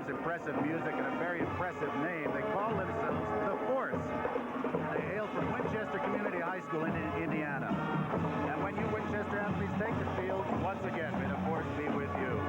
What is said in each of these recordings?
sometimes impressive music and a very impressive name. They call themselves The Force. They hail from Winchester Community High School in Indiana. And when you Winchester athletes take the field, once again, may the Force be with you.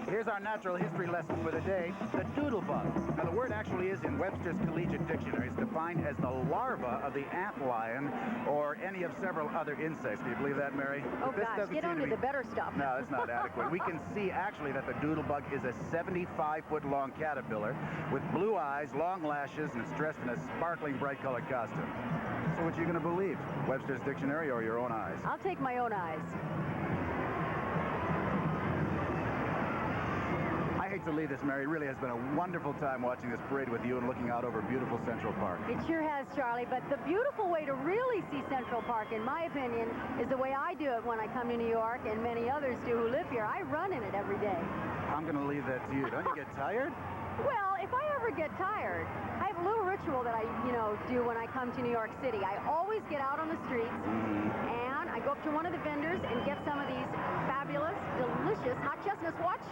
Here's our natural history lesson for the day, the doodlebug. Now, the word actually is in Webster's Collegiate Dictionary. It's defined as the larva of the antlion or any of several other insects. Do you believe that, Mary? Oh, gosh, get on to the better stuff. No, it's not adequate. We can see, actually, that the doodlebug is a 75-foot-long caterpillar with blue eyes, long lashes, and it's dressed in a sparkling, bright-colored costume. So what are you going to believe, Webster's Dictionary or your own eyes? I'll take my own eyes. I hate to leave this, Mary. It really has been a wonderful time watching this parade with you and looking out over beautiful Central Park. It sure has, Charlie, but the beautiful way to really see Central Park, in my opinion, is the way I do it when I come to New York, and many others do who live here. I run in it every day. I'm going to leave that to you. Don't you get tired? Well, if I ever get tired, I have a little ritual that I, do when I come to New York City. I always get out on the streets, and I go up to one of the vendors and get some of these fabulous, delicious hot chestnuts. Watch.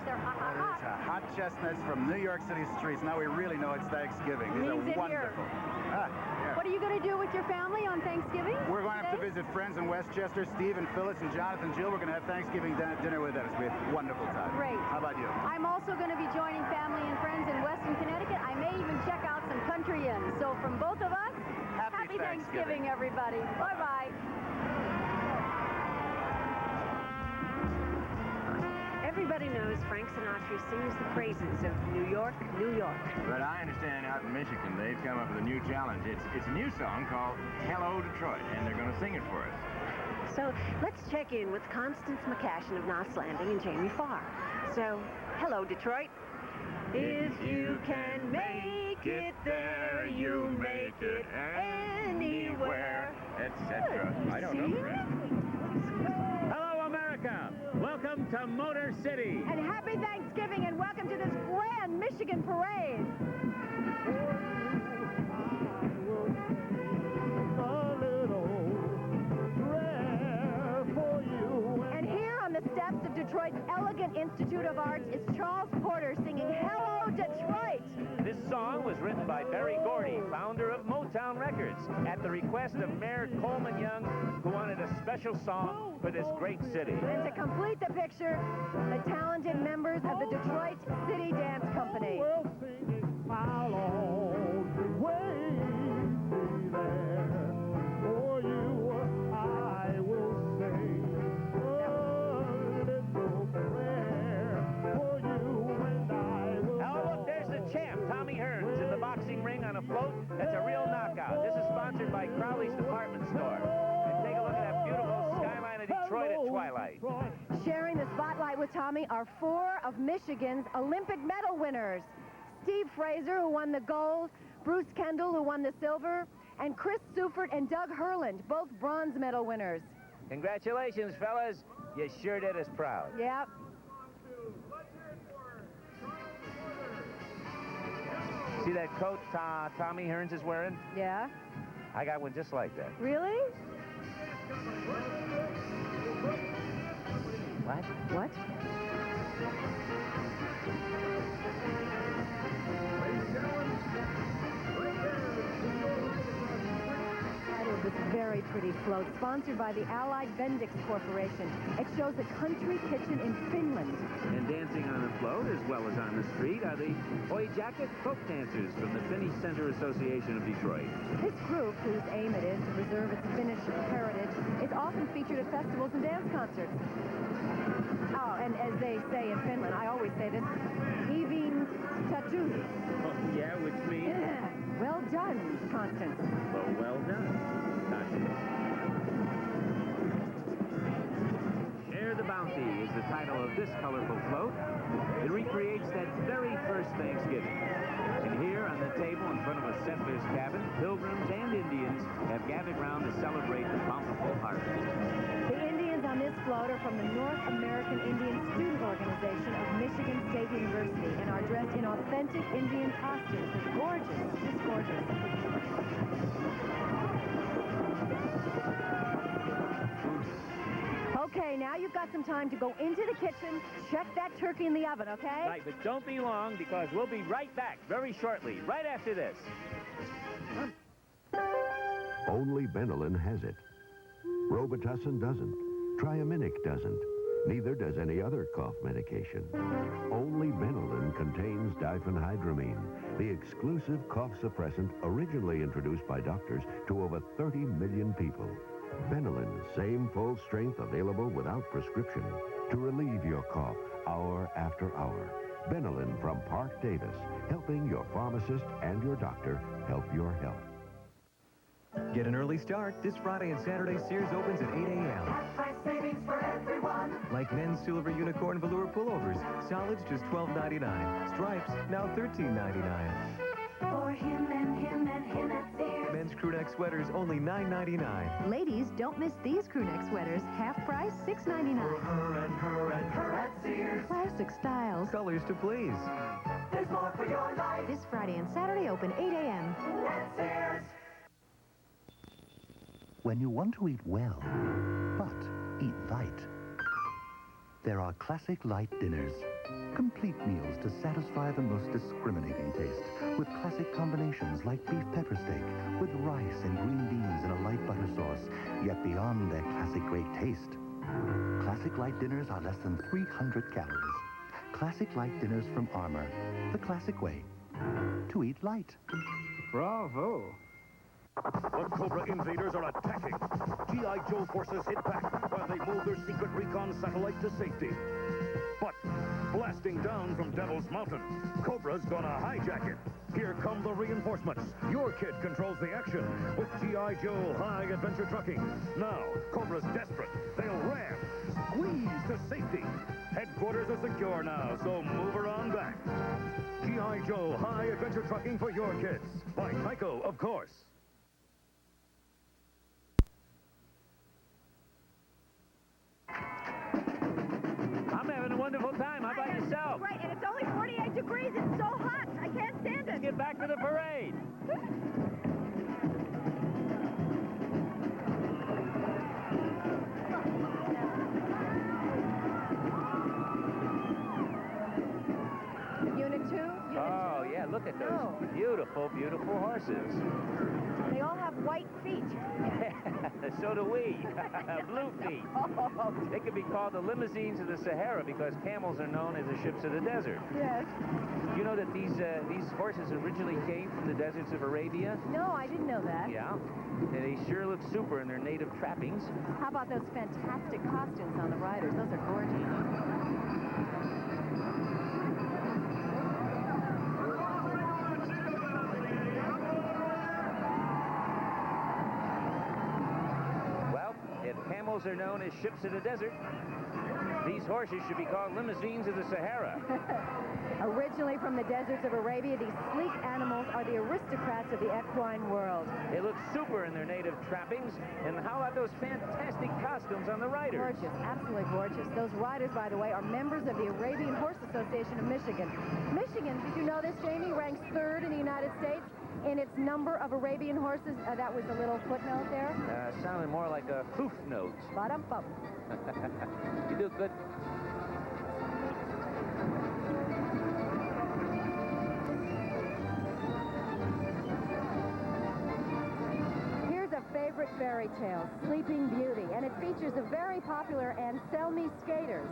They're hot. It's a hot chestnuts from New York City streets. Now we really know it's Thanksgiving. These are wonderful. Yeah. What are you going to do with your family on Thanksgiving? We're going to visit friends in Westchester. Steve and Phyllis and Jonathan Jill. We're going to have Thanksgiving dinner with them. It's going to be a wonderful time. Great. How about you? I'm also going to be joining family and friends in Weston, Connecticut. I may even check out some country inns. So from both of us, happy Thanksgiving, everybody. Bye-bye. Everybody knows Frank Sinatra sings the praises of New York, New York. But I understand out in Michigan, they've come up with a new challenge. It's a new song called Hello, Detroit, and they're going to sing it for us. So let's check in with Constance McCashin of Knott's Landing and Jamie Farr. So, hello, Detroit. If you can make it there, you make it anywhere, etc. I don't know the rest. Hello, America. Welcome to Motor City. And happy Thanksgiving and welcome to this grand Michigan parade. And here on the steps of Detroit's elegant Institute of Arts is Charles Porter singing Hello, Detroit. This song was written by Berry Gordy, founder of Motown Records, at the request of Mayor Coleman Young, who wanted a special song for this great city. And to complete the picture, the talented members of the Detroit City Dance Company. Tommy Hearns in the boxing ring on a float. That's a real knockout. This is sponsored by Crowley's Department Store. And take a look at that beautiful skyline of Detroit at twilight. Sharing the spotlight with Tommy are 4 of Michigan's Olympic medal winners. Steve Fraser, who won the gold, Bruce Kendall, who won the silver, and Chris Seufert and Doug Herland, both bronze medal winners. Congratulations, fellas. You sure did us proud. Yep. See that coat Tommy Hearns is wearing? Yeah. I got one just like that. Really? What? What? Titled This Very Pretty Float, sponsored by the Allied Bendix Corporation. It shows a country kitchen in Finland. And dancing on the float, as well as on the street, are the Oi Jacket folk dancers from the Finnish Center Association of Detroit. This group, whose aim it is to preserve its Finnish heritage, is often featured at festivals and dance concerts. Oh, and as they say in Finland, I always say this, Evin Tatu. Oh, yeah, which means? Well done, Constance. Well done, Constance. Share the Bounty is the title of this colorful float. It recreates that very first Thanksgiving. And here on the table in front of a settler's cabin, pilgrims and Indians have gathered round to celebrate the bountiful harvest. The Indians on this order from the North American Indian Student Organization of Michigan State University and are dressed in authentic Indian costumes. They're gorgeous, just gorgeous. Okay, now you've got some time to go into the kitchen, check that turkey in the oven, okay? Right, but don't be long because we'll be right back very shortly, right after this. Only Benylin has it. Robitussin doesn't. Triaminic doesn't. Neither does any other cough medication. Only Benylin contains diphenhydramine, the exclusive cough suppressant originally introduced by doctors to over 30 million people. Benylin, same full strength available without prescription to relieve your cough hour after hour. Benylin from Park Davis, helping your pharmacist and your doctor help your health. Get an early start. This Friday and Saturday, Sears opens at 8 a.m. Half-price savings for everyone. Like men's silver unicorn velour pullovers. Solids just $12.99. Stripes now $13.99. For him and him and him at Sears. Men's crew neck sweaters only $9.99. Ladies, don't miss these crew neck sweaters. Half price, $6.99. For her and her and her at Sears. Classic styles. Colors to please. There's more for your life. This Friday and Saturday open 8 a.m. At Sears. When you want to eat well, but eat light, there are classic light dinners. Complete meals to satisfy the most discriminating taste, with classic combinations like beef pepper steak, with rice and green beans in a light butter sauce, yet beyond their classic great taste. Classic light dinners are less than 300 calories. Classic light dinners from Armour, the classic way to eat light. Bravo. The Cobra invaders are attacking. G.I. Joe forces hit back while they move their secret recon satellite to safety. But blasting down from Devil's Mountain, Cobra's gonna hijack it. Here come the reinforcements. Your kid controls the action with G.I. Joe High Adventure Trucking. Now, Cobra's desperate. They'll ram, squeeze to safety. Headquarters are secure now, so move her on back. G.I. Joe High Adventure Trucking for your kids. By Tyco, of course. I'm having a wonderful time. How about yourself? Great, and it's only 48 degrees. It's so hot. I can't stand Let's it. get back to the parade. Unit 2? Oh, yeah, look at those beautiful, beautiful horses. They all have white feet. So do we. Blue feet. They could be called the limousines of the Sahara because camels are known as the ships of the desert. Yes. You know that these horses originally came from the deserts of Arabia? No, I didn't know that. Yeah. And they sure look super in their native trappings. How about those fantastic costumes on the riders? Those are gorgeous. Well, if camels are known as ships of the desert, these horses should be called limousines of the Sahara. Originally from the deserts of Arabia, these sleek animals are the aristocrats of the equine world. They look super in their native trappings. And how about those fantastic costumes on the riders? Gorgeous, absolutely gorgeous. Those riders, by the way, are members of the Arabian Horse Association of Michigan. Michigan, did you know this, Jamie, ranks 3rd in the United States in its number of Arabian horses. That was a little footnote there. Sounded more like a hoof note. Ba-dum-bum. You do good. Here's a favorite fairy tale, Sleeping Beauty, and it features the very popular Anselmi skaters.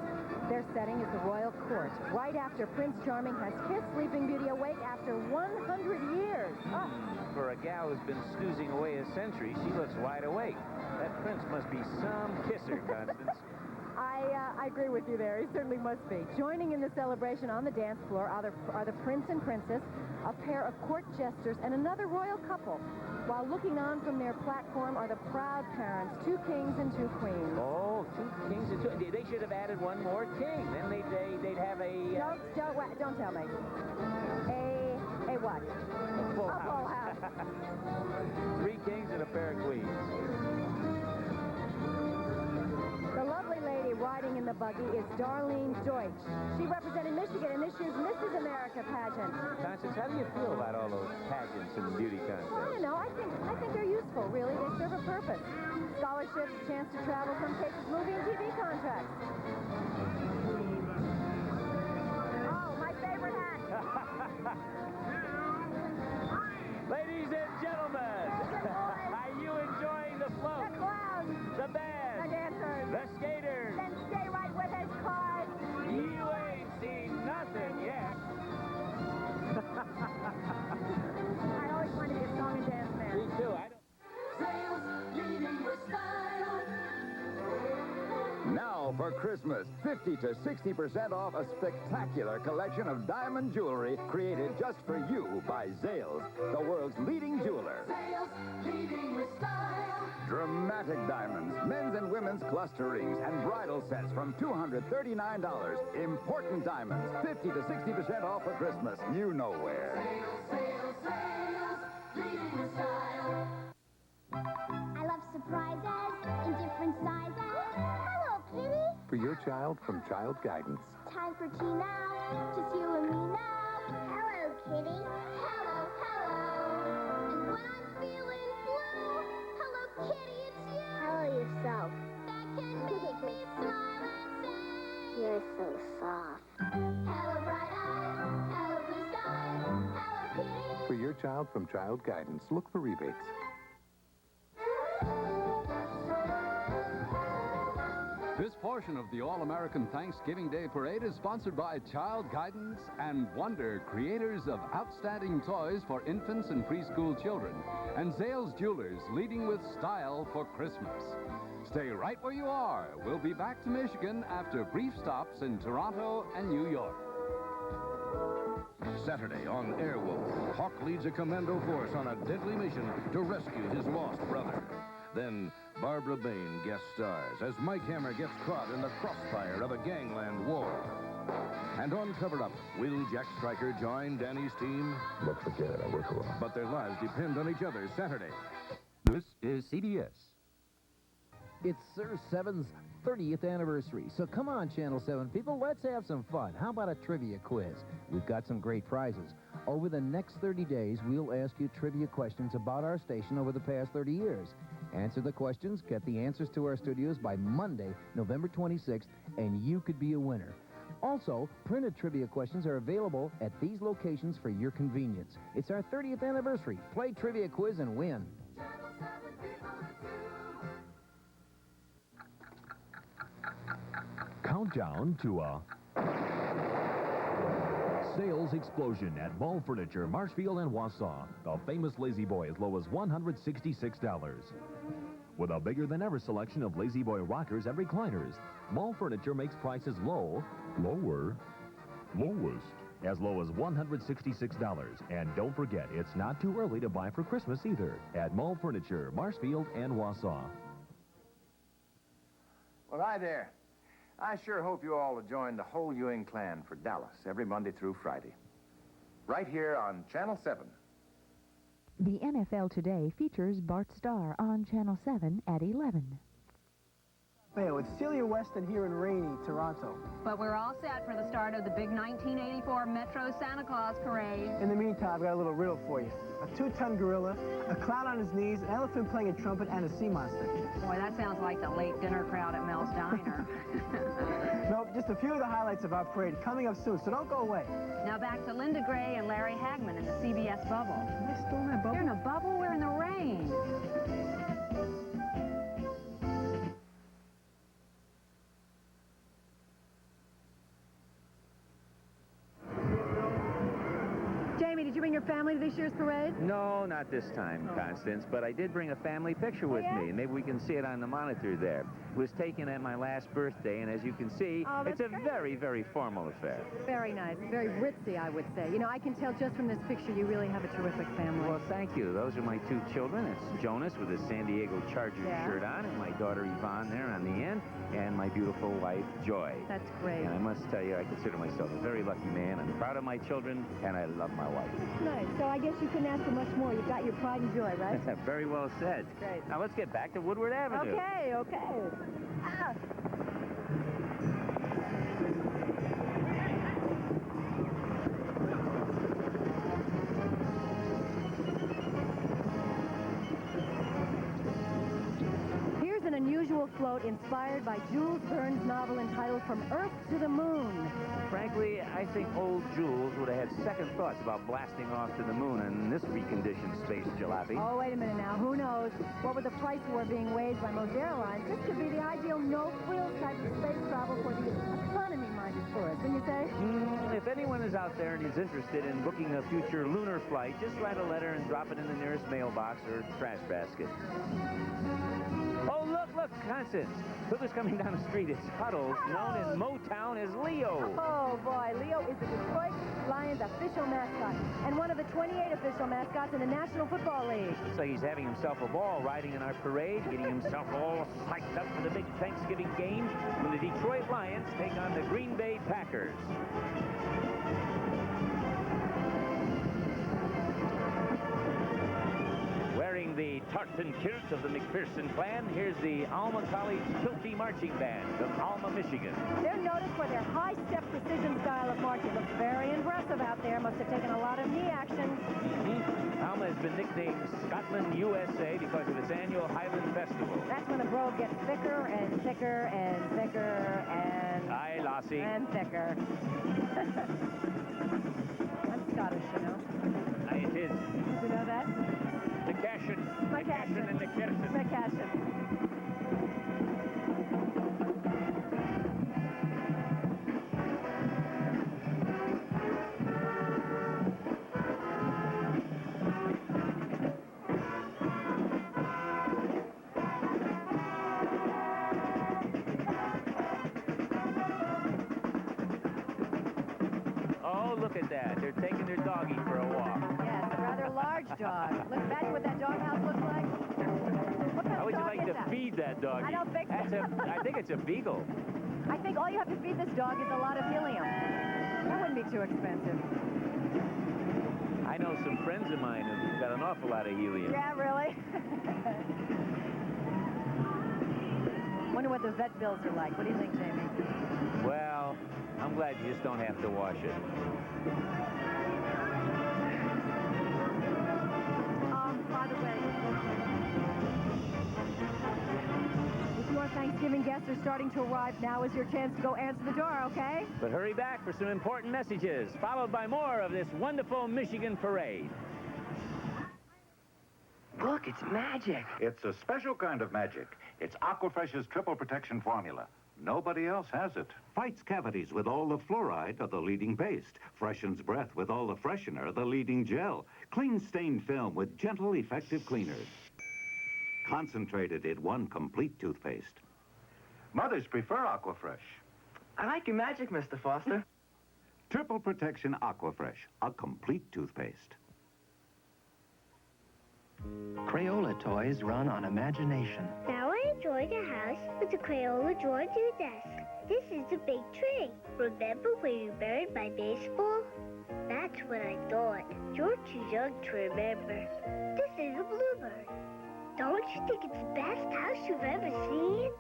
Their setting is the royal court, right after Prince Charming has kissed Sleeping Beauty awake after 100 years. Oh. For a gal who's been snoozing away a century, she looks wide awake. That prince must be some kisser, Constance. I agree with you there. He certainly must be. Joining in the celebration on the dance floor are the prince and princess, a pair of court jesters, and another royal couple. While looking on from their platform are the proud parents, 2 kings and 2 queens. Oh, 2 kings and 2... They should have added one more king. Then they'd have a... Don't tell me. A what? A full house. Full house. 3 kings and a pair of queens. The lovely lady in the buggy is Darlene Deutsch. She represented Michigan in this year's Mrs. America pageant. Constance, how do you feel about all those pageants and beauty contests? I don't know. I think they're useful, really. They serve a purpose. Scholarships, a chance to travel, some cases movie and TV contracts. Oh, my favorite hat. Ladies and gentlemen, are you enjoying the float? The clowns. The band. The dancers. The skaters. Then stay right with his card. You ain't seen nothing yet. I always wanted to be a song and dance man. Me too. I don't... Now for Christmas, 50 to 60% off a spectacular collection of diamond jewelry created just for you by Zales, the world's leading jeweler. Zales, leading with style. Dramatic diamonds, men's and women's cluster rings, and bridal sets from $239. Important diamonds, 50 to 60% off for Christmas. You know where. Zales, leading with style. I love surprises in different sizes. Hello, Kitty. For your child from Child Guidance. Time for tea now. Just you and me now. Hello, Kitty. Hello, hello. And when I'm feeling blue, hello, Kitty, it's you. Hello, yourself. That can make me smile and say, you're so soft. Hello, bright eyes. Hello, blue skies. Hello, Kitty. For your child from Child Guidance, look for rebates. This portion of the All-American Thanksgiving Day Parade is sponsored by Child Guidance and Wonder, creators of outstanding toys for infants and preschool children, and Zales Jewelers, leading with style for Christmas. Stay right where you are. We'll be back to Michigan after brief stops in Toronto and New York. Saturday on Airwolf, Hawk leads a commando force on a deadly mission to rescue his lost brother. Then Barbara Bain guest stars as Mike Hammer gets caught in the crossfire of a gangland war. And on Cover Up, will Jack Stryker join Danny's team? But forget it, I work alone. But their lives depend on each other Saturday. This is CBS. It's Sir Seven's 30th anniversary, so come on, Channel 7 people, let's have some fun. How about a trivia quiz? We've got some great prizes. Over the next 30 days, we'll ask you trivia questions about our station over the past 30 years. Answer the questions, get the answers to our studios by Monday, November 26th, and you could be a winner. Also, printed trivia questions are available at these locations for your convenience. It's our 30th anniversary. Play trivia quiz and win. Countdown to a sales explosion at Mall Furniture, Marshfield and Wausau. The famous Lazy Boy as low as $166. With a bigger-than-ever selection of Lazy Boy rockers and recliners, Mall Furniture makes prices low, lower, lowest, as low as $166. And don't forget, it's not too early to buy for Christmas either at Mall Furniture, Marshfield and Wausau. Well, hi there. I sure hope you all will join the whole Ewing clan for Dallas every Monday through Friday. Right here on Channel 7. The NFL Today features Bart Starr on Channel 7 at 11. With Celia Weston here in rainy Toronto. But we're all set for the start of the big 1984 Metro Santa Claus Parade. In the meantime, I've got a little riddle for you. A 2-ton gorilla, a clown on his knees, an elephant playing a trumpet, and a sea monster. Boy, that sounds like the late dinner crowd at Mel's Diner. Nope, just a few of the highlights of our parade coming up soon, so don't go away. Now back to Linda Gray and Larry Hagman in the CBS bubble. Am I still in that bubble? You're in a bubble, we're in the rain. Jamie, did you bring your family to this year's parade? No, not this time, Constance, but I did bring a family picture with me. Maybe we can see it on the monitor there. It was taken at my last birthday, and as you can see, it's a very, very formal affair. Very nice. Very ritzy, I would say. You know, I can tell just from this picture you really have a terrific family. Well, thank you. Those are my two children. It's Jonas with his San Diego Chargers shirt on, and my daughter Yvonne there on the end, and my beautiful wife, Joy. That's great. And I must tell you, I consider myself a very lucky man. I'm proud of my children, and I love my wife. Nice. So I guess you couldn't ask for much more. You've got your pride and joy, right? Very well said. Great. Now let's get back to Woodward Avenue. Okay. Ah. unusual float inspired by Jules Verne's novel entitled From Earth to the Moon. Frankly, I think old Jules would have had second thoughts about blasting off to the moon in this reconditioned space jalopy. Oh, wait a minute now. Who knows? What with the price war being waged by most airlines, this could be the ideal no-frills type of space travel for the economy-minded tourist, wouldn't you say? If anyone is out there and is interested in booking a future lunar flight, just write a letter and drop it in the nearest mailbox or trash basket. Oh, look, Constance. Look who's coming down the street. It's Puddles, known in Motown as Leo. Oh, boy. Leo is the Detroit Lions official mascot and one of the 28 official mascots in the National Football League. Looks like he's having himself a ball riding in our parade, getting himself all psyched up for the big Thanksgiving game when the Detroit Lions take on the Green Bay Packers. Wearing the tartan kilt of the McPherson clan, here's the Alma College Kilty Marching Band from Alma, Michigan. They're noted for their high-step precision style of marching. Looks very impressive out there. Must have taken a lot of knee action. Alma has been nicknamed Scotland, USA because of its annual Highland Festival. That's when the brogue gets thicker and thicker and thicker and... Aye, Lassie. And thicker. I'm Scottish, you know. Aye, it is. Did you know that? McCashin and McPherson. McCashin. Oh, look at that. They're taking their doggy for a walk. Yes, a rather large dog. Look, that's what that doghouse looks like. What kind How would of you dog like is to that? feed that doggy? I don't think That's so. I think it's a beagle. I think all you have to feed this dog is a lot of helium. That wouldn't be too expensive. I know some friends of mine who've got an awful lot of helium. Yeah, really? Wonder what the vet bills are like. What do you think, Jamie? Well, I'm glad you just don't have to wash it. By the way, if your Thanksgiving guests are starting to arrive, now is your chance to go answer the door, okay? But hurry back for some important messages, followed by more of this wonderful Michigan parade. Look, it's magic. It's a special kind of magic. It's Aquafresh's triple protection formula. Nobody else has it. Fights cavities with all the fluoride of the leading paste. Freshens breath with all the freshener, the leading gel. Cleans stained film with gentle, effective cleaners. Concentrated in one complete toothpaste. Mothers prefer Aquafresh. I like your magic, Mr. Foster. Triple protection Aquafresh, a complete toothpaste. Crayola toys run on imagination. Now I enjoy the house with the Crayola drawer do desk. This is the big tree. Remember where you buried my baseball? That's what I thought. You're too young to remember. This is a bluebird. Don't you think it's the best house you've ever seen?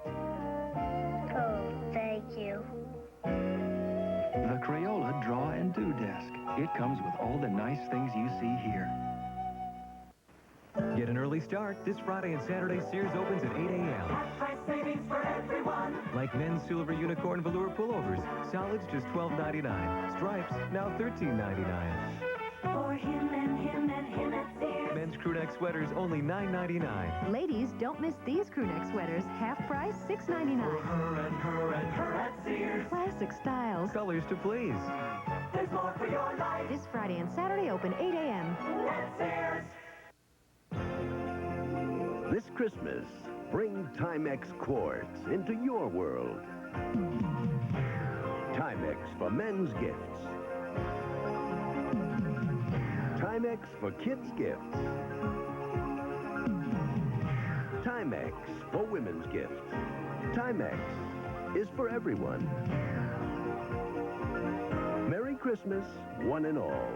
Oh, thank you. The Crayola Draw and Do Desk. It comes with all the nice things you see here. Get an early start. This Friday and Saturday, Sears opens at 8 a.m. Price savings for everyone. Like men's silver unicorn velour pullovers. Solids just $12.99. Stripes now $13.99. For him and him and him at Sears. Men's crew neck sweaters only $9.99. Ladies, don't miss these crew neck sweaters. Half price, $6.99. For her and her and her at Sears. Classic styles. Colors to please. There's more for your life. This Friday and Saturday open 8 a.m. At Sears. This Christmas, bring Timex quartz into your world. Timex for men's gifts. Timex for kids' gifts. Timex for women's gifts. Timex is for everyone. Merry Christmas, one and all.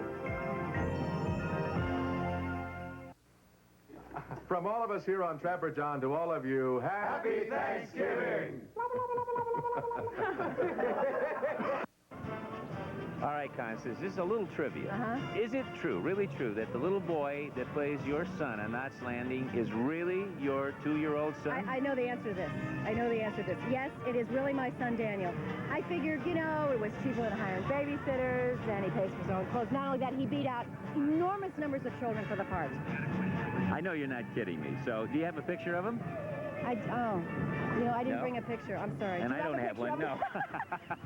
From all of us here on Trapper John to all of you, Happy Thanksgiving! All right. right, Constance, this is a little trivia. Uh-huh. Is it true, really true, that the little boy that plays your son on Knots Landing is really your 2-year-old son? I know the answer to this. I know the answer to this. Yes, it is really my son, Daniel. I figured, you know, it was cheaper than hiring babysitters, and he pays for his own clothes. Not only that, he beat out enormous numbers of children for the part. I know you're not kidding me. So, do you have a picture of him? You know, I didn't No? bring a picture. I'm sorry. And Do you I don't a have picture one, of him?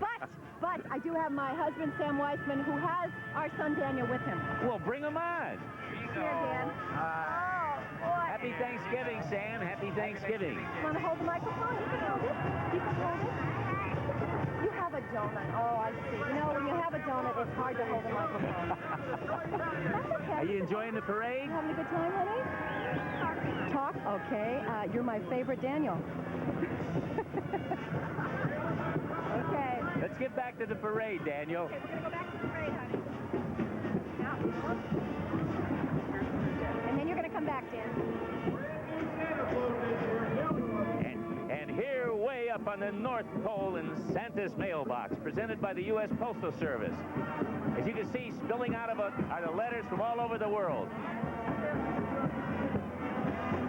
no. But I do have my husband, Sam Weissman, who has our son, Daniel, with him. Well, bring him on. Here, Dan. Oh, boy. Happy Thanksgiving, Sam. Happy Thanksgiving. You want to hold the microphone? You can hold it. You can hold it. You have a donut. Oh, I see. You know, when you have a donut, it's hard to hold the microphone. That's okay. Are you enjoying the parade? You having a good time, honey? Talk? Okay. You're my favorite Daniel. Okay. Let's get back to the parade, Daniel. Okay, we're going to go back to the parade, honey. Now, and then you're going to come back, Dan. And here, way up on the North Pole in Santa's mailbox, presented by the U.S. Postal Service. As you can see, spilling out of it are the letters from all over the world.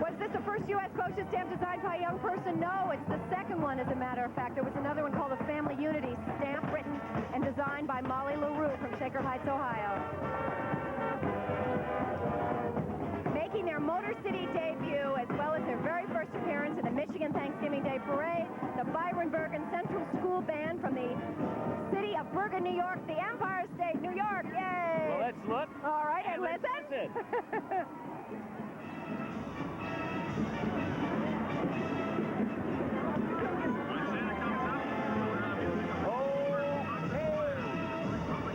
Was this the first U.S. postage stamp designed by a young person? No, it's the second one, as a matter of fact. There was another one called the Family Unity stamp, written and designed by Molly LaRue from Shaker Heights, Ohio. Making their Motor City debut, as well as their very first appearance in the Michigan Thanksgiving Day Parade, the Byron Bergen Central School Band from the city of Bergen, New York, the Empire State, New York. Yay! Well, let's look. All right, and let's listen.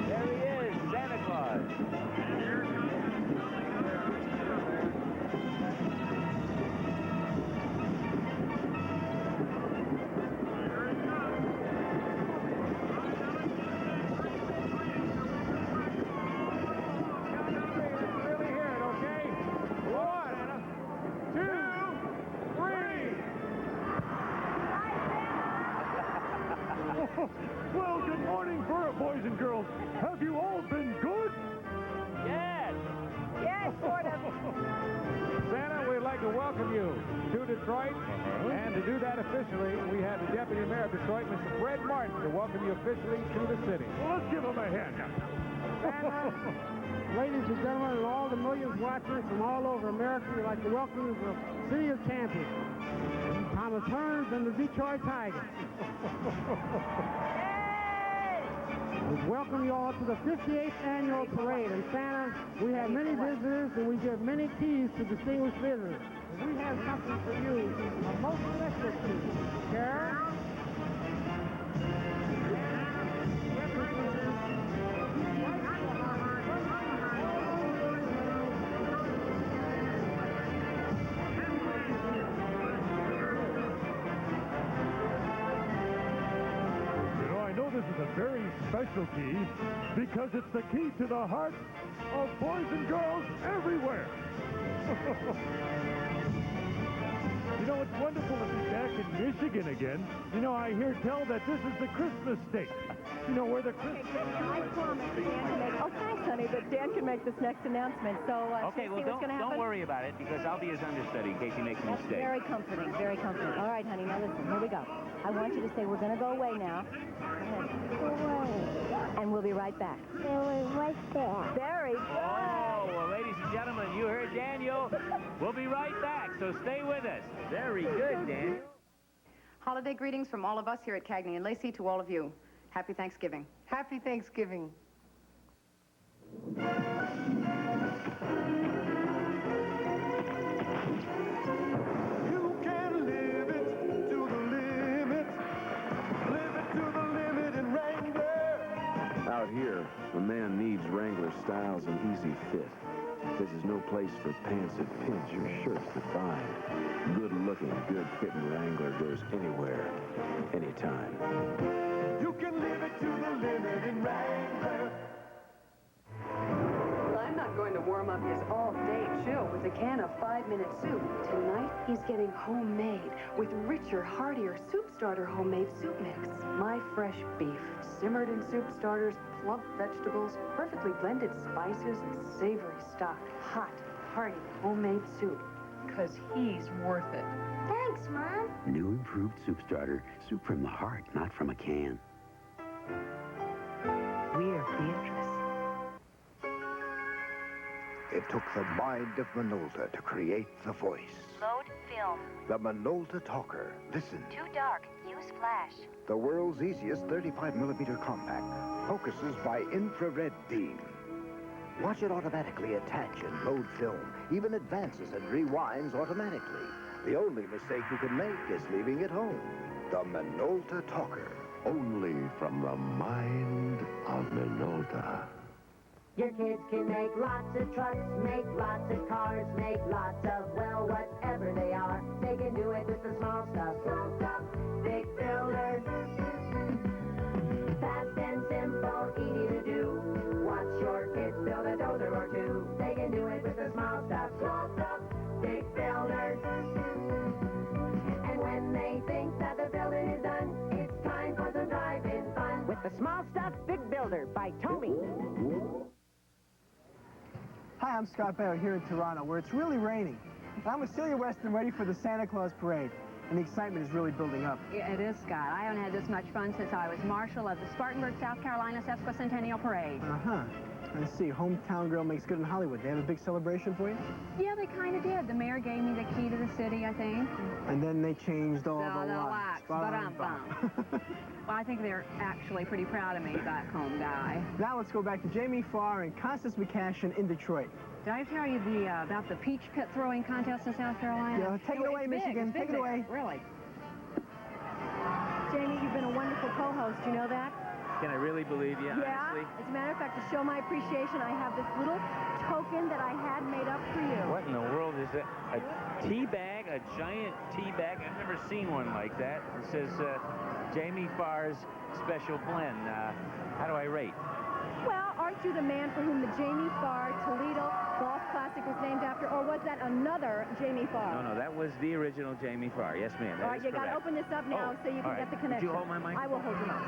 There he is, Santa Claus. Well, good morning, boys and girls. Have you all been good? Yes. Yes, sort of. Santa, we'd like to welcome you to Detroit. And to do that officially, we have the Deputy Mayor of Detroit, Mr. Fred Martin, to welcome you officially to the city. Well, let's give him a hand. Santa, ladies and gentlemen, and all the millions watching us from all over America, we'd like to welcome you to the city of champions, Thomas Hearns and the Detroit Tigers. We welcome you all to the 58th annual parade. And Santa, we have many visitors, and we give many keys to distinguished visitors. And we have something for you, a most special key. Carol? This is a very special key because it's the key to the hearts of boys and girls everywhere. You know, it's wonderful to be back in Michigan again. You know, I hear tell that this is the Christmas state. You know, where the Christmas... I promise Dan can make... Oh, thanks, honey, but Dan can make this next announcement. So, okay, well, don't worry about it, because I'll be his understudy in case you make a That's mistake. very comforting, very comforting. All right, honey, now listen, here we go. I want you to say, we're going to go away now. Go ahead. And we'll be right back. Right there. Very good. Oh, well, ladies and gentlemen, you heard Daniel. We'll be right back, so stay with us. Very good, Daniel. Holiday greetings from all of us here at Cagney and Lacey to all of you. Happy Thanksgiving. Happy Thanksgiving. You can live it to the limit. Live it to the limit in Wrangler. Out here, a man needs Wrangler styles and easy fit. This is no place for pants that pinch or shirts that bind. Good-looking, good-fitting Wrangler goes anywhere, anytime. You can live it to the limit in Wrangler. Well, I'm not going to warm up his all-day chill with a can of 5-minute soup. Tonight, he's getting homemade with richer, heartier soup starter homemade soup mix. My fresh beef, simmered in soup starters, plump vegetables, perfectly blended spices, and savory stock. Hot, hearty, homemade soup. Because he's worth it. Thanks, Mom. New improved soup starter. Soup from the heart, not from a can. We're Beatrice. It took the mind of Minolta to create the voice. Load film. The Minolta Talker. Listen. Too dark. Use flash. The world's easiest 35mm compact. Focuses by infrared beam. Watch it automatically attach and load film. Even advances and rewinds automatically. The only mistake you can make is leaving it home. The Minolta Talker. Only from the mind of Minolta. Your kids can make lots of trucks, make lots of cars, make lots of, well, whatever they are. They can do it with the small stuff. Small stuff, big builders. Fast and simple, easy to do. Watch your kids build a dozer or two. They can do it with the small stuff. Small stuff, big builders. And when they think that the building is done, it's time for some drive-in fun. With the Small Stuff Big Builder by Tomy. Hi, I'm Scott Baio here in Toronto, where it's really raining. I'm with Celia Weston ready for the Santa Claus Parade, and the excitement is really building up. Yeah, it is, Scott. I haven't had this much fun since I was marshal of the Spartanburg, South Carolina Sesquicentennial Parade. Uh-huh. Let's see, Hometown Girl Makes Good in Hollywood. They have a big celebration for you? Yeah, they kind of did. The mayor gave me the key to the city, I think. And then they changed all the locks. Ba-dum-bum. Well, I think they're actually pretty proud of me, back home guy. Now let's go back to Jamie Farr and Constance McCashin in Detroit. Did I tell you about the peach pit throwing contest in South Carolina? Yeah, take it away, Michigan. Take it away. Really. Jamie, you've been a wonderful co-host. You know that? Can I really believe you, honestly? As a matter of fact, to show my appreciation, I have this little token that I had made up for you. What in the world is that? A tea bag? A giant tea bag? I've never seen one like that. It says Jamie Farr's Special Blend. How do I rate? Well, aren't you the man for whom the Jamie Farr Toledo Golf Classic was named after, or was that another Jamie Farr? No, that was the original Jamie Farr. Yes, ma'am. All right, you got to open this up now so you can get the connection. Would you hold my mic? I will hold your mic.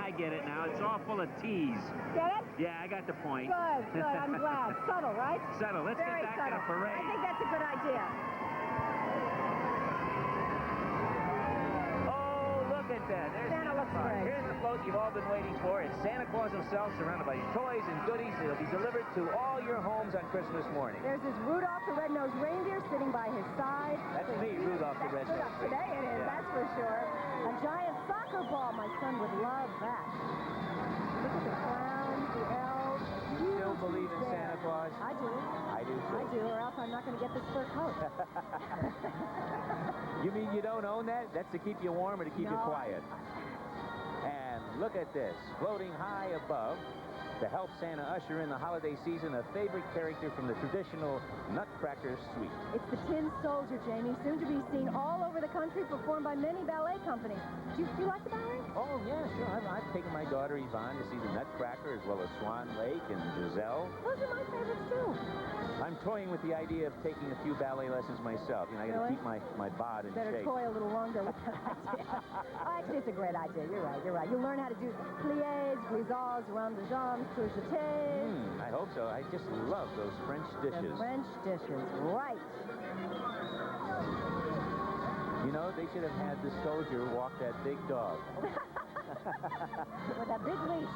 I get it now. It's all full of teas. Get it? Yeah, I got the point. Good. I'm glad. Subtle, right? Subtle. Let's Very get back to the parade. I think that's a good idea. Look at that. There's Santa looks great. Here's the float you've all been waiting for. It's Santa Claus himself, surrounded by toys and goodies. It'll be delivered to all your homes on Christmas morning. There's this Rudolph the Red-Nosed Reindeer sitting by his side. That's me, Rudolph the Red-Nosed Reindeer. Today it is, that's for sure. A giant soccer ball. My son would love that. Look at the clowns, the elves. You still believe in Santa Claus? I do. I do, too. I do, or else I'm not going to get this fur coat. You mean you don't own that? That's to keep you warm or to keep you quiet? And look at this, floating high above to help Santa usher in the holiday season, a favorite character from the traditional Nutcracker suite. It's the Tin Soldier, Jamie, soon to be seen all over the country, performed by many ballet companies. Do you like the ballet? Oh, yeah, sure. I've taken my daughter Yvonne to see the Nutcracker as well as Swan Lake and Giselle. Those are my favorites, too. I'm toying with the idea of taking a few ballet lessons myself. You know, I got to keep my bod in Better shape. toy a little longer with that idea. Actually, it's a great idea. You're right. You'll learn how to do pliés, grisons, ronds de jambes, tours de tête. I hope so. I just love those French dishes. The French dishes, right. You know, they should have had the soldier walk that big dog. With that big leash.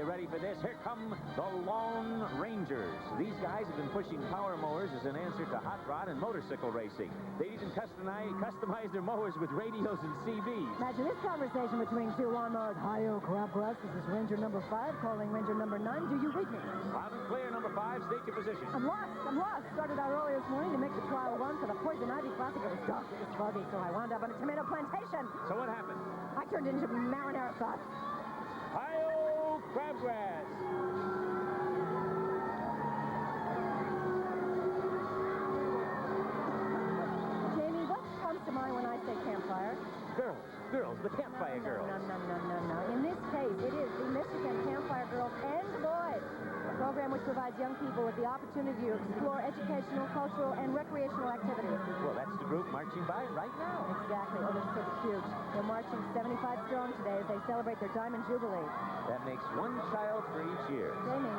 Ready for this? Here come the Lone Rangers. These guys have been pushing power mowers as an answer to hot rod and motorcycle racing. They even customize their mowers with radios and CBs. Imagine this conversation between two lawnmowers. Hi-yo, crabgrass. This is Ranger number 5 calling Ranger number 9. Do you read me? Loud and clear, number 5. State your position. I'm lost. Started out early this morning to make the trial run for the Poison Ivy Classic, it was dark, it was foggy, so I wound up on a tomato plantation. So what happened? I turned into marinara sauce. Hi-yo, crabgrass. Jamie, what comes to mind when I say campfire? Girls, the campfire girls. No. In this case, it is the Michigan Campfire Girls and Boys, a program which provides young people with the opportunity to explore educational, cultural, and recreational activities. Well, that's the group marching by right now. Exactly. Oh, they're so cute. They're marching 75 strong today as they celebrate their Diamond Jubilee. That makes one child for each year. Jamie,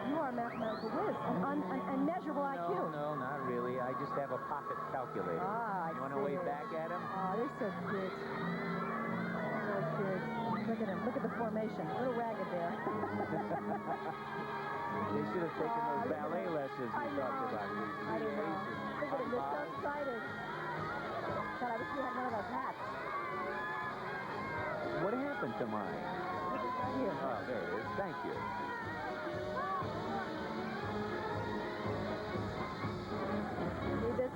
you are a mathematical whiz, an immeasurable IQ. No, not really. I just have a pocket calculator. Ah, You want to wave back at him? Oh, they're so cute. So cute. Look at him. Look at the formation. A little ragged there. They should have taken those ballet lessons we talked about. I don't know. Look at him. They're so excited. God, I wish we had one of those hats. What happened to mine? Here. Oh, there it is. Thank you. Need this?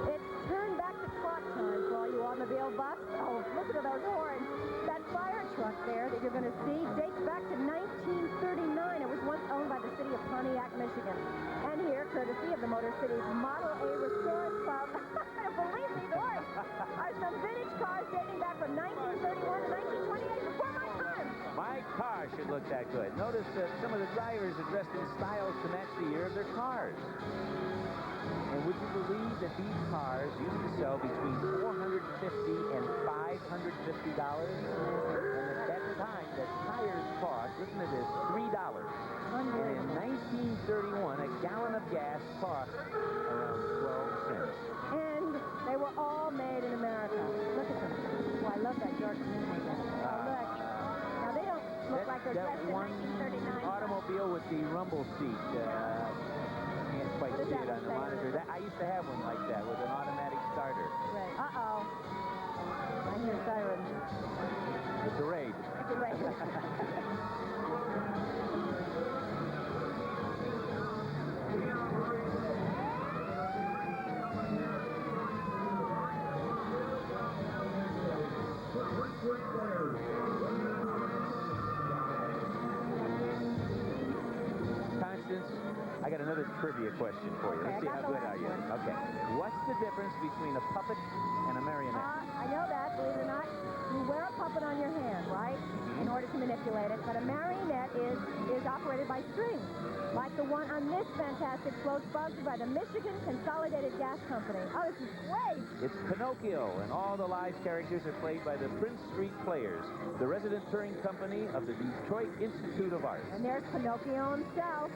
It's turned back to clock time for all you automobile buffs. Oh, listen to those horns. That fire truck there that you're going to see dates back to 1939. It was once owned by the city of Pontiac, Michigan. And here, courtesy of the Motor City's Model A Restore Club, I don't believe these horns, are some vintage cars dating back from 1931 to 1928, before my time. My car should look that good. Notice that some of the drivers are dressed in styles to match the year of their cars. And would you believe that these cars used to sell between $450 and $550? And at that time, the tires cost, listen to this, $3. And in 1931, a gallon of gas cost around 12 cents. And they were all made in America. Look at them. Oh, I love that dark green they got. Oh, look. Now, they don't look like they're dressed in 1939. Automobile with the rumble seat. Can't quite see it on the monitor. I used to have one like that with an automatic starter. Right. Uh-oh. I hear sirens. It's a raid. It's a raid. Constance, I got another trivia question for you. Let's see how good are you. Okay. What's the difference between a puppet and a marionette? I know that, believe it or not. You wear a puppet on your hand, right? In order to manipulate it. But a marionette is operated by strings. Like the one on this fantastic float sponsored by the Michigan Consolidated Gas Company. Oh, this is great! It's Pinocchio, and all the live characters are played by the Prince Street Players, the resident touring company of the Detroit Institute of Arts. And there's Pinocchio himself.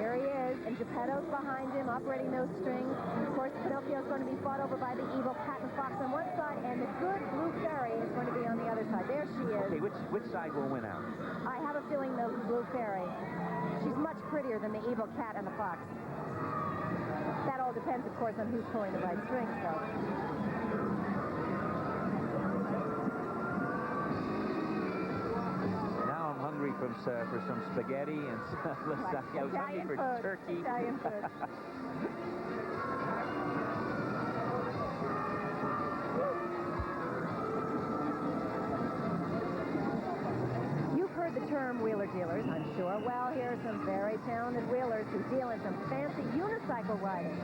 Here he is, and Geppetto's behind him, operating those strings. And of course, Pinocchio's going to be fought over by the evil Cat and Fox on one side, and the good Blue Fairy is going to be on the other side. There she is. Okay, which side will win out? I have a feeling the Blue Fairy. She's much prettier than the evil Cat and the Fox. That all depends, of course, on who's pulling the right strings, though. Now I'm hungry for some spaghetti and lasagna. I was hungry for turkey. Italian food. You've heard the term wheeler dealers, I'm sure. Well, here are some very talented wheelers who deal in some fancy unicycle riding.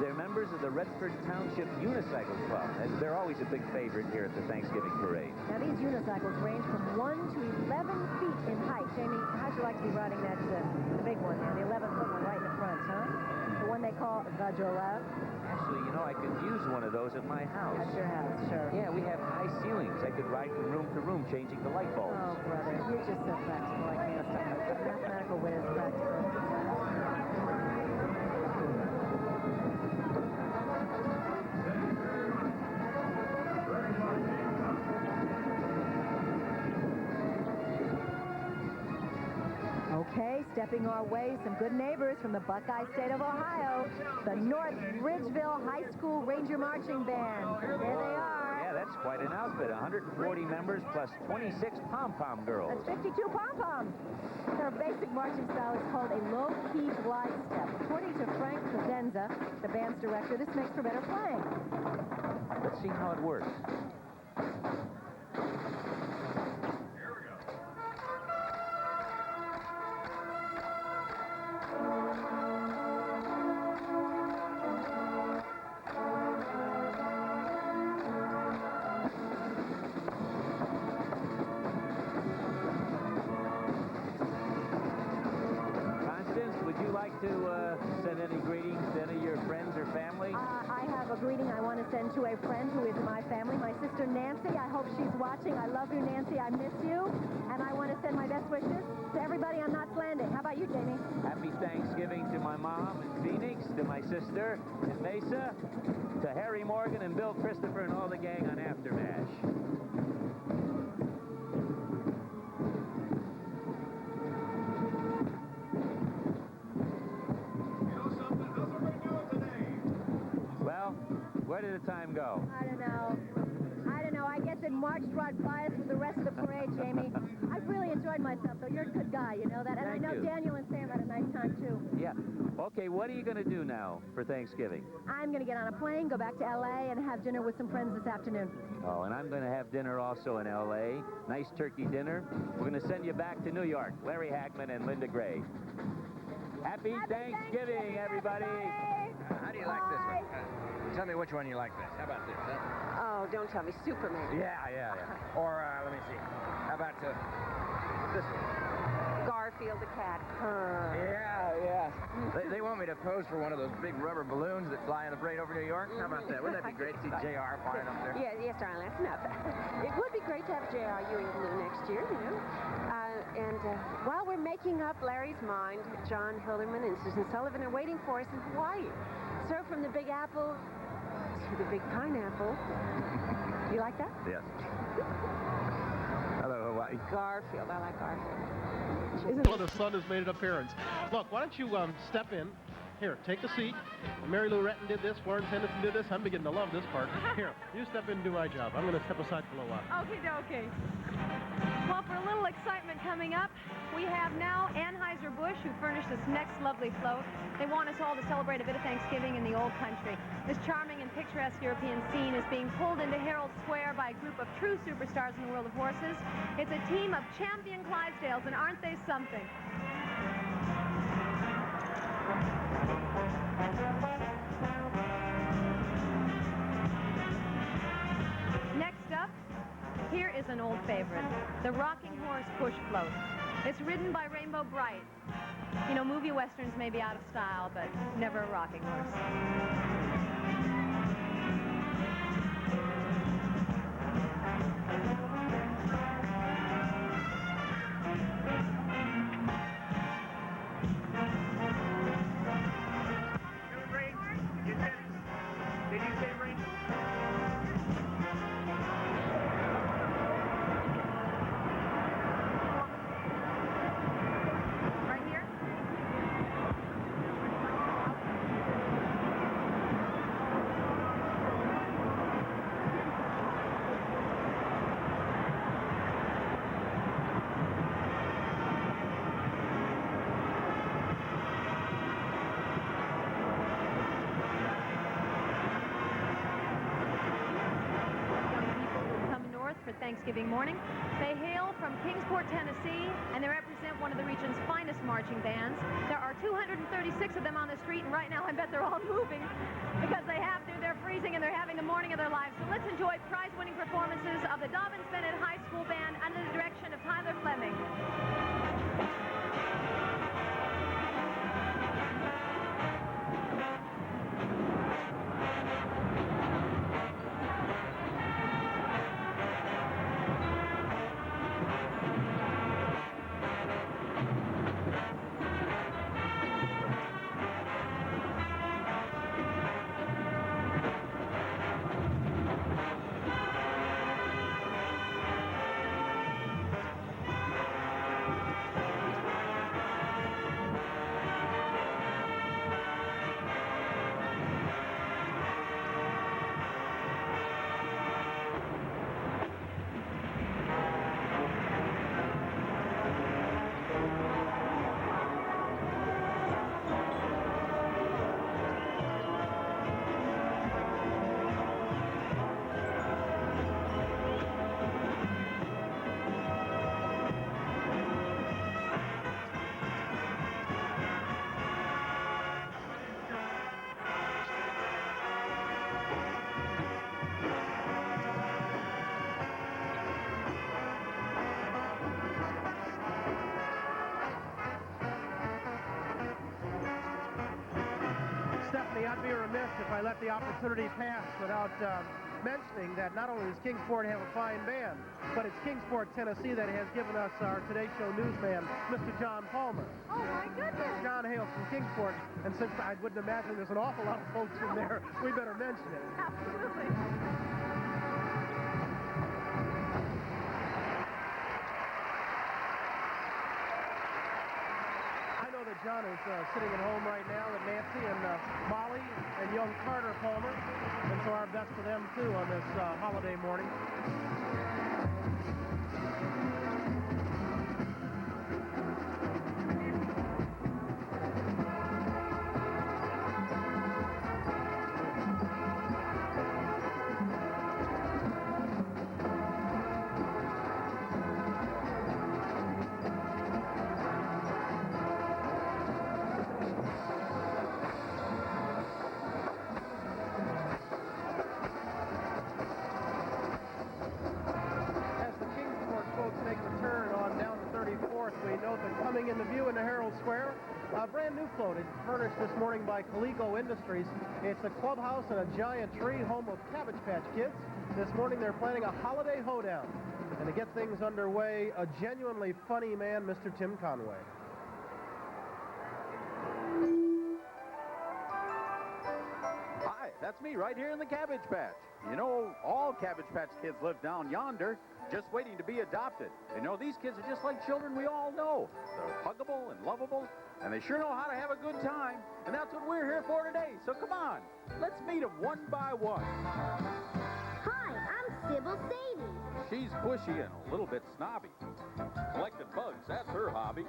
They're members of the Redford Township Unicycle Club, and they're always a big favorite here at the Thanksgiving Parade. Now, these unicycles range from 1 to 11 feet in height. Jamie, how'd you like to be riding that, the big one there, the 11-foot one right in the front, huh? The one they call the Giraffe? Actually, you know, I could use one of those at my house. At your house, sure. Yeah, we have high ceilings. I could ride from room to room, changing the light bulbs. Oh, brother, you're just so practical. I can't stand it. Mathematical whiz, practical. Okay, stepping our way, some good neighbors from the Buckeye State of Ohio, the North Ridgeville High School Ranger Marching Band. There they are. Yeah, Yeah, that's quite an outfit. 140 members plus 26 pom-pom girls. That's 52 pom-poms. Their basic marching style is called a low-key glide step. According to Frank Cadenza, the band's director, this makes for better playing. Let's see how it works. Send any greetings to any of your friends or family? I have a greeting I want to send to a friend who is my family, my sister Nancy. I hope she's watching. I love you, Nancy. I miss you. And I want to send my best wishes to everybody on Knots Landing. How about you, Jamie? Happy Thanksgiving to my mom in Phoenix, to my sister in Mesa, to Harry Morgan and Bill Christopher and all the gang on Aftermash. Where did the time go? I don't know. I guess it marched right by us with the rest of the parade, Jamie. I really enjoyed myself, though. You're a good guy, you know that? And Thank I know you. Daniel and Sam had a nice time, too. Yeah. Okay, what are you going to do now for Thanksgiving? I'm going to get on a plane, go back to L.A., and have dinner with some friends this afternoon. Oh, and I'm going to have dinner also in L.A. Nice turkey dinner. We're going to send you back to New York. Larry Hagman and Linda Gray. Happy Thanksgiving, everybody. How do you like this one? Tell me which one you like best. How about this, huh? Oh, don't tell me. Superman. Yeah. Or, let me see. How about this one? Garfield the cat. Yeah. They want me to pose for one of those big rubber balloons that fly in the parade over New York. How about that? Wouldn't that be great to see J.R. flying up there? Yes, darling, that's enough. It would be great to have J.R. Ewing Blue next year, you know. And while we're making up Larry's mind, John Hilderman and Susan Sullivan are waiting for us in Hawaii. Served from the Big Apple to the Big Pineapple. You like that? Yes. Hello, Hawaii. Garfield. I like Garfield. Well, the sun has made an appearance. Look, why don't you step in? Here, take the seat. Mary Lou Retton did this. Florence Henderson did this. I'm beginning to love this part. Here, you step in and do my job. I'm going to step aside for a little while. Okay. Well, for a little excitement coming up, we have now Anheuser-Busch, who furnished this next lovely float. They want us all to celebrate a bit of Thanksgiving in the old country. This charming and picturesque European scene is being pulled into Herald Square by a group of true superstars in the world of horses. It's a team of champion Clydesdales, and aren't they something? Next up, here is an old favorite, the Rocking Horse Push Float. It's ridden by Rainbow Bright. You know, movie westerns may be out of style, but never a rocking horse. Thanksgiving morning. They hail from Kingsport, Tennessee, and they represent one of the region's finest marching bands. There are 236 of them on the street, and right now I bet they're all moving because they're freezing and they're having the morning of their lives. So let's enjoy prize-winning performances of the Dobyns-Bennett High School Band under the direction of Tyler Fleming. be remiss if I let the opportunity pass without mentioning that not only does Kingsport have a fine band, but it's Kingsport, Tennessee that has given us our Today Show newsman, Mr. John Palmer. Oh, my goodness. John hails from Kingsport, and since I wouldn't imagine there's an awful lot of folks from there, we better mention it. Absolutely. John is sitting at home right now with Nancy and Molly and young Carter Palmer. And so our best to them, too, on this holiday morning. In the view in the Herald Square, a brand new float. It's furnished this morning by Coleco Industries. It's a clubhouse and a giant tree, home of Cabbage Patch Kids. This morning they're planning a holiday hoedown. And to get things underway, a genuinely funny man, Mr. Tim Conway. Hi, that's me right here in the Cabbage Patch. You know, all Cabbage Patch Kids live down yonder, just waiting to be adopted. You know, these kids are just like children we all know. They're huggable and lovable, and they sure know how to have a good time. And that's what we're here for today. So come on, let's meet them one by one. Hi, I'm Sybil Sadie. She's bushy and a little bit snobby. Collecting bugs, that's her hobby.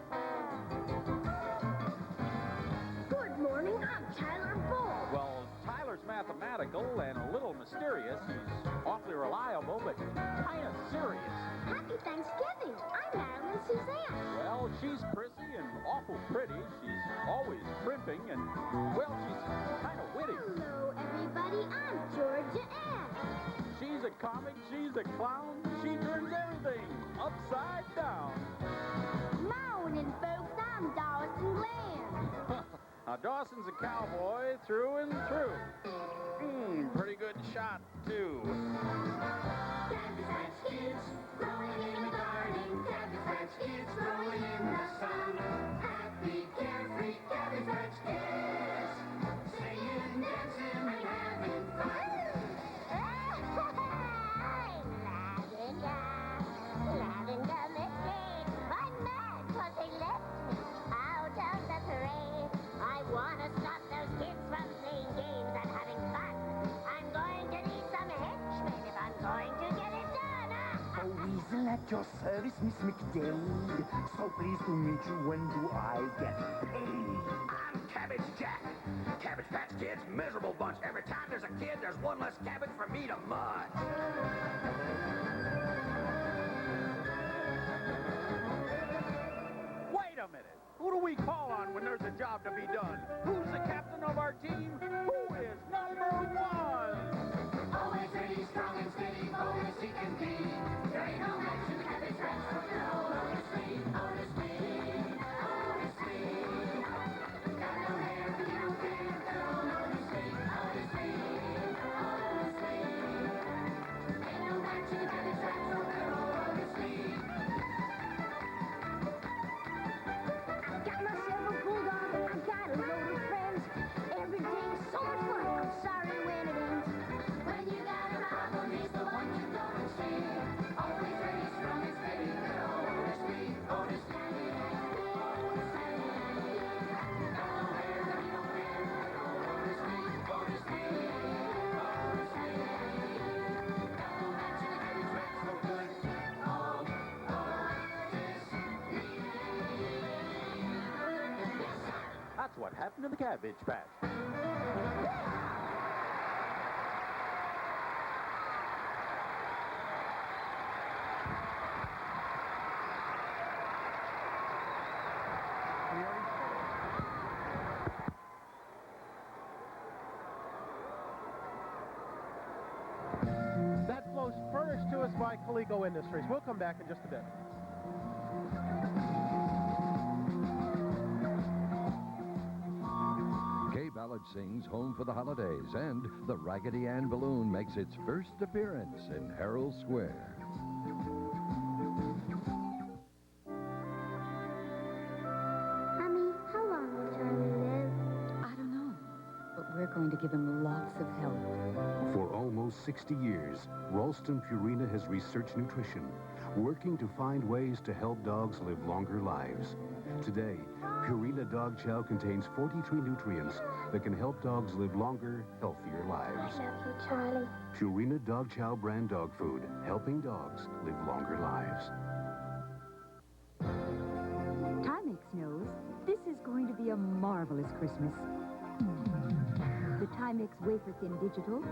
Good morning, I'm Tyler Bull. Well, Tyler's mathematical and a little mysterious. He's awfully reliable, but kind of serious. Happy Thanksgiving. I'm Madeline Suzanne. Well, she's prissy and awful pretty. She's always primping and, well, she's kind of witty. Hello, everybody. I'm Georgia Ann. She's a comic. She's a clown. She turns everything upside down. Morning, folks. I'm Dawson Glenn. Now, Dawson's a cowboy through and through. Pretty good shot, too. Cabbage Patch Kids, growing in the garden. Cabbage Patch Kids, growing in the sun. Happy, carefree Cabbage Patch Kids, singing, dancing, and having fun. Lavender Mistake. I'm mad 'cause they left me out of the parade. I want to stop those kids from playing games and having fun. I'm going to need some henchmen if I'm going to get it done. A weasel at your service, Miss McDade. So pleased to meet you. When do I get paid? I'm Cabbage Jack. Cabbage Patch Kids, miserable bunch. Every time there's a kid, there's one less cabbage for me to munch. Wait a minute. Who do we call on when there's a job to be done? Who's the captain of our team? Who is number one? Always ready, strong and steady, bold as he can be. There ain't no match in the Cabbage Patch for Otis Lee, Otis Lee, Otis Lee. Got no hair, but you don't care, Otis Lee, Otis Lee, Otis Lee. Ain't no match in the Cabbage Patch for Otis Lee. Got myself a bulldog. I've got a load of friends. Every day is so much fun. I'm sorry when it ends. When you got a problem, he's the one you go and see. Always ready, strong and steady, Otis Lee, Otis Lee, Otis Lee. Got no hair, but he don't care, Otis Lee, Otis Lee, Otis Lee. Got no match in the Cabbage Patch for good old Otis Lee. Yes, sir. That's what happened to the Cabbage Patch. That float's furnished to us by Coleco Industries. We'll come back in just a bit. ballad sings Home for the Holidays, and the Raggedy Ann balloon makes its first appearance in Herald Square. Mommy, how long will Charlie live? I don't know, but we're going to give him lots of help. For almost 60 years, Ralston Purina has researched nutrition, working to find ways to help dogs live longer lives. Today, Purina Dog Chow contains 43 nutrients that can help dogs live longer, healthier lives. I love you, Charlie. Purina Dog Chow brand dog food, helping dogs live longer lives. Timex knows this is going to be a marvelous Christmas. The Timex Wafer Thin Digital,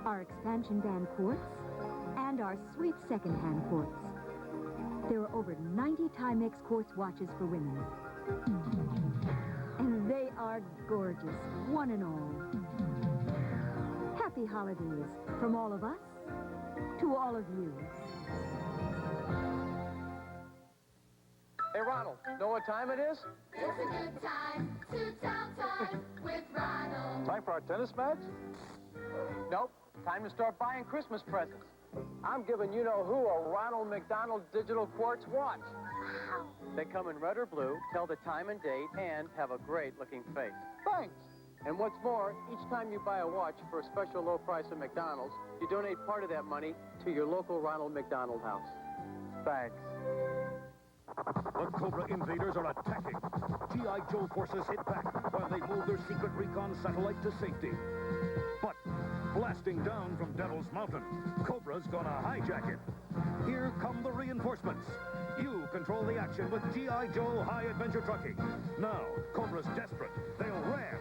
our expansion band quartz, and our sweet second-hand quartz. There are over 90 Timex quartz watches for women. And they are gorgeous, one and all. Happy holidays from all of us to all of you. Hey, Ronald, know what time it is? It's a good time to tell time with Ronald. Time for our tennis match? Nope. Time to start buying Christmas presents. I'm giving you-know-who a Ronald McDonald Digital Quartz watch. Wow. They come in red or blue, tell the time and date, and have a great-looking face. Thanks. And what's more, each time you buy a watch for a special low price at McDonald's, you donate part of that money to your local Ronald McDonald house. Thanks. The Cobra invaders are attacking. G.I. Joe forces hit back while they move their secret recon satellite to safety. But blasting down from Devil's Mountain, Cobra's gonna hijack it. Here come the reinforcements. You control the action with G.I. Joe High Adventure Trucking. Now, Cobra's desperate. They'll ram,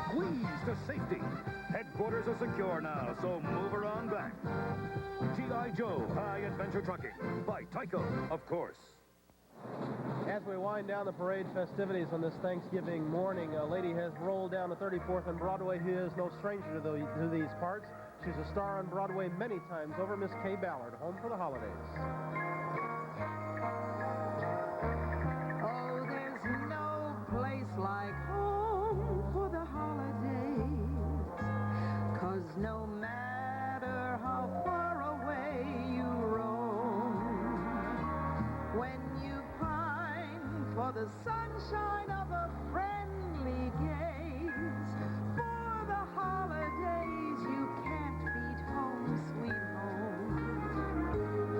squeeze to safety. Headquarters are secure now, so move her on back. G.I. Joe High Adventure Trucking. By Tyco, of course. As we wind down the parade festivities on this Thanksgiving morning, a lady has rolled down to 34th and Broadway who is no stranger to these parts. She's a star on Broadway many times over, Miss Kay Ballard, Home for the Holidays. Oh, there's no place like home for the holidays, 'cause no matter how far away you roam, when you pine for the sunshine of a friendly gaze, for the holidays you can't beat home, sweet home.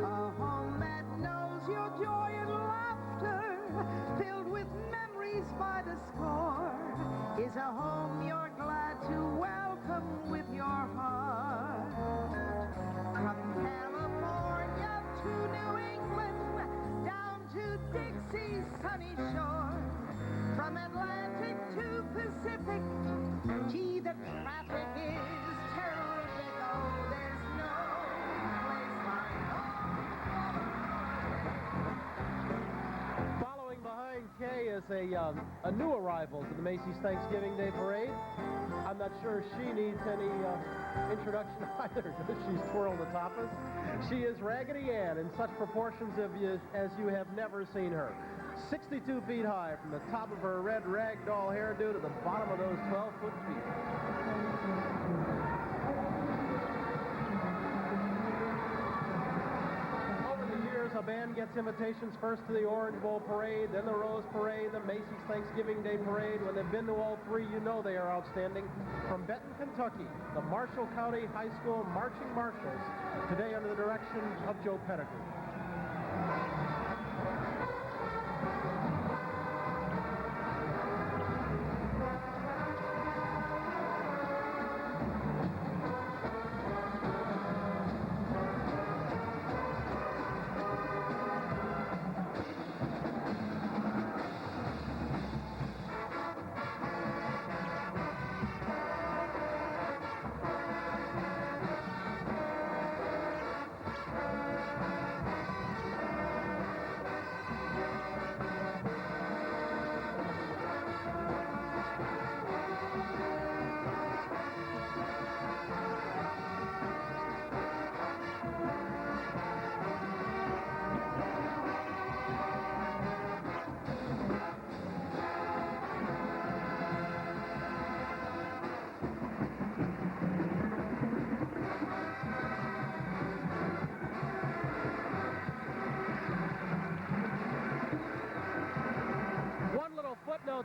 A home that knows your joy and laughter, filled with memories by the score, is a home you're glad to welcome with your heart. From California to New England, down to Dixie's sunny shore, from Atlantic to Pacific, gee, the traffic is terrific. Oh, there's no place like home. Following behind Kay is a new arrival to the Macy's Thanksgiving Day Parade. I'm not sure she needs any introduction either, because she's twirled atop us. She is Raggedy Ann in such proportions as you have never seen her. 62 feet high from the top of her red rag doll hairdo to the bottom of those 12-foot feet. A band gets invitations first to the Orange Bowl Parade, then the Rose Parade, the Macy's Thanksgiving Day Parade. When they've been to all three, you know they are outstanding. From Benton, Kentucky, the Marshall County High School Marching Marshals, today under the direction of Joe Pettigrew.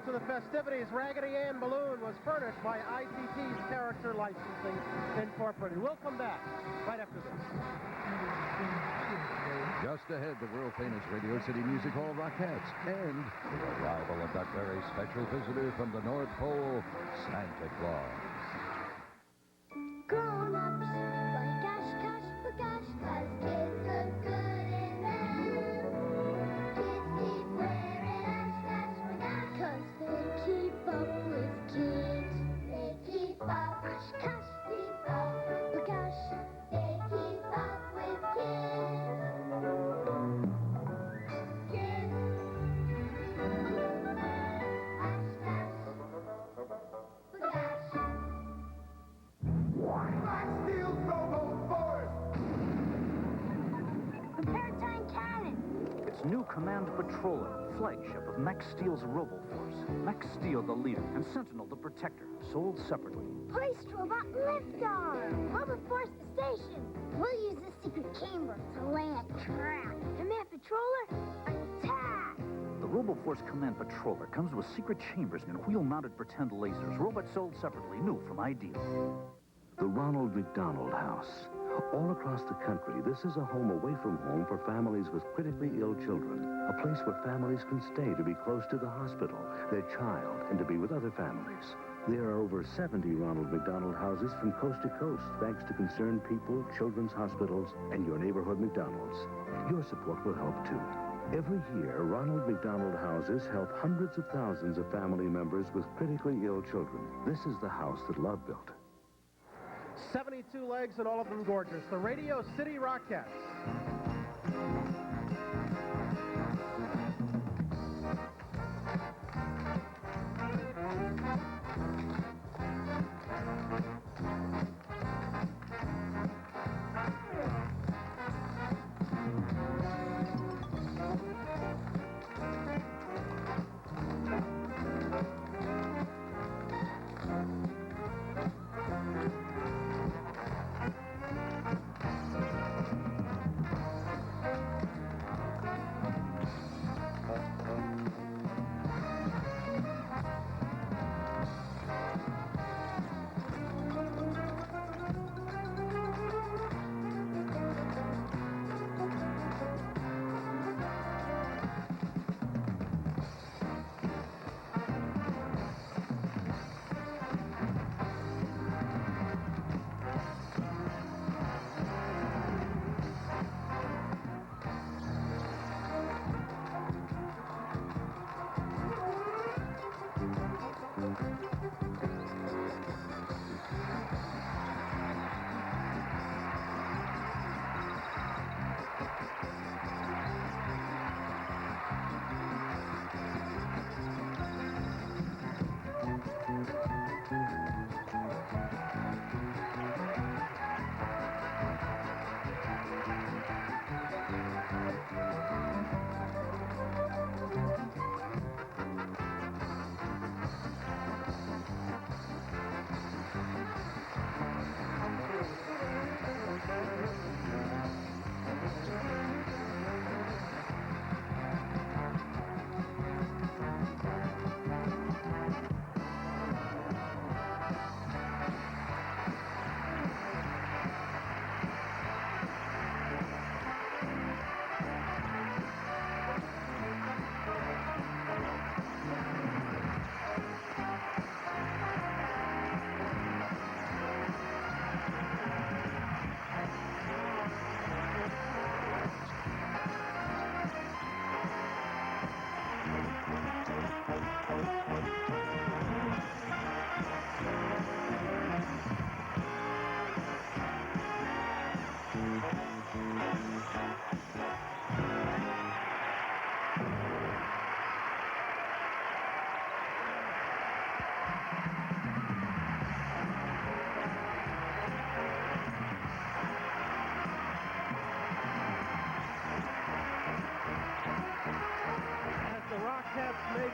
to the festivities, Raggedy Ann Balloon was furnished by ICT's Character Licensing Incorporated. We'll come back right after this. Just ahead, the world-famous Radio City Music Hall Rockettes and the arrival of that very special visitor from the North Pole, Santa Claus. Grown-ups, like gosh, gosh, but gosh, 'cause kids look good in them. Kids keep wearing ash, gosh, but gosh, 'cause they keep up with kids. They keep up, gosh, gosh, keep up, but gosh, they keep up with kids. Kids. Ash, gosh, but gosh. Steel's Robo-Force! Prepare tank cannon. It's new Command Patroller, flagship of Max Steel's Robo-Force. Max Steel, the leader, and Sentinel, the protector, sold separately. Hoist robot liftoff. Robo-Force the station. We'll use the secret chamber to lay a trap. Command Patroller, attack. The Robo-Force Command Patroller comes with secret chambers and wheel-mounted pretend lasers. Robots sold separately, new from Ideal. The Ronald McDonald House. All across the country, this is a home away from home for families with critically ill children. A place where families can stay to be close to the hospital, their child, and to be with other families. There are over 70 Ronald McDonald houses from coast to coast, thanks to concerned people, children's hospitals, and your neighborhood McDonald's. Your support will help, too. Every year, Ronald McDonald houses help hundreds of thousands of family members with critically ill children. This is the house that love built. 72 legs and all of them gorgeous. The Radio City Rockettes.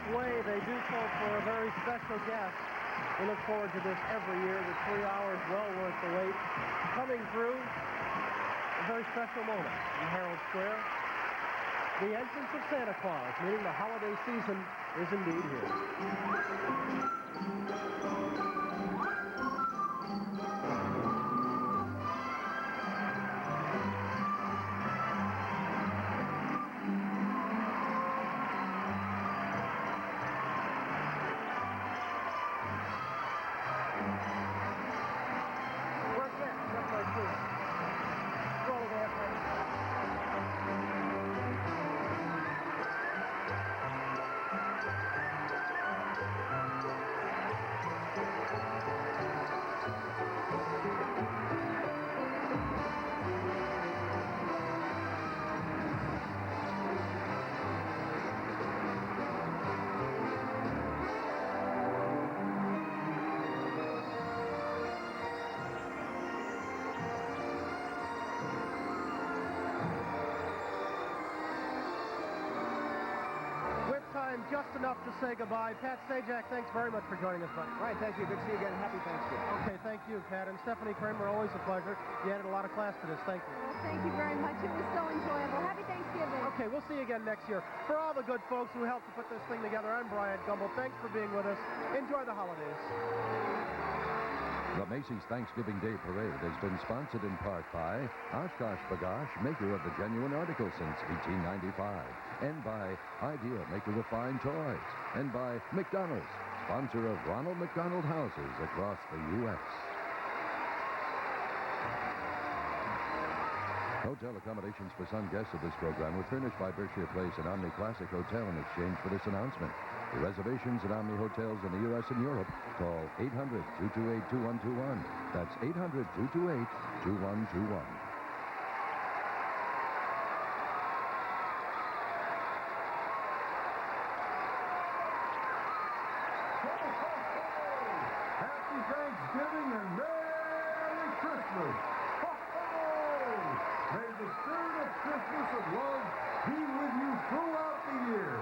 Way, they do so for a very special guest. We look forward to this every year. The 3 hours well worth the wait. Coming through a very special moment in Herald Square. The entrance of Santa Claus, meaning the holiday season is indeed here. Just enough to say goodbye. Pat Sajak, thanks very much for joining us, buddy. Right, thank you. Good to see you again. Happy Thanksgiving. Okay, thank you, Pat. And Stephanie Kramer, always a pleasure. You added a lot of class to this. Thank you. Well, thank you very much. It was so enjoyable. Happy Thanksgiving. Okay, we'll see you again next year. For all the good folks who helped to put this thing together, I'm Brian Gumbel. Thanks for being with us. Enjoy the holidays. The Macy's Thanksgiving Day Parade has been sponsored in part by Oshkosh B'gosh, maker of the genuine article since 1895, and by Idea, maker of fine toys, and by McDonald's, sponsor of Ronald McDonald Houses across the U.S. Hotel accommodations for some guests of this program were furnished by Berkshire Place and Omni Classic Hotel in exchange for this announcement. For reservations at Omni Hotels in the U.S. and Europe, call 800-228-2121. That's 800-228-2121. Happy Thanksgiving and Merry Christmas! Ho, ho! May the spirit of Christmas and love be with you throughout the year.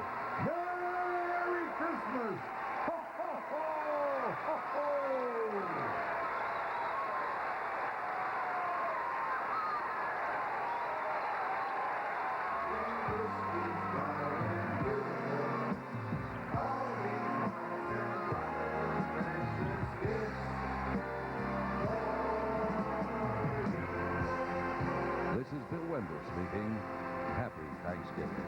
Merry Christmas! Ho, ho, ho! Ho, ho! This is Bill Wendell speaking. Happy Thanksgiving.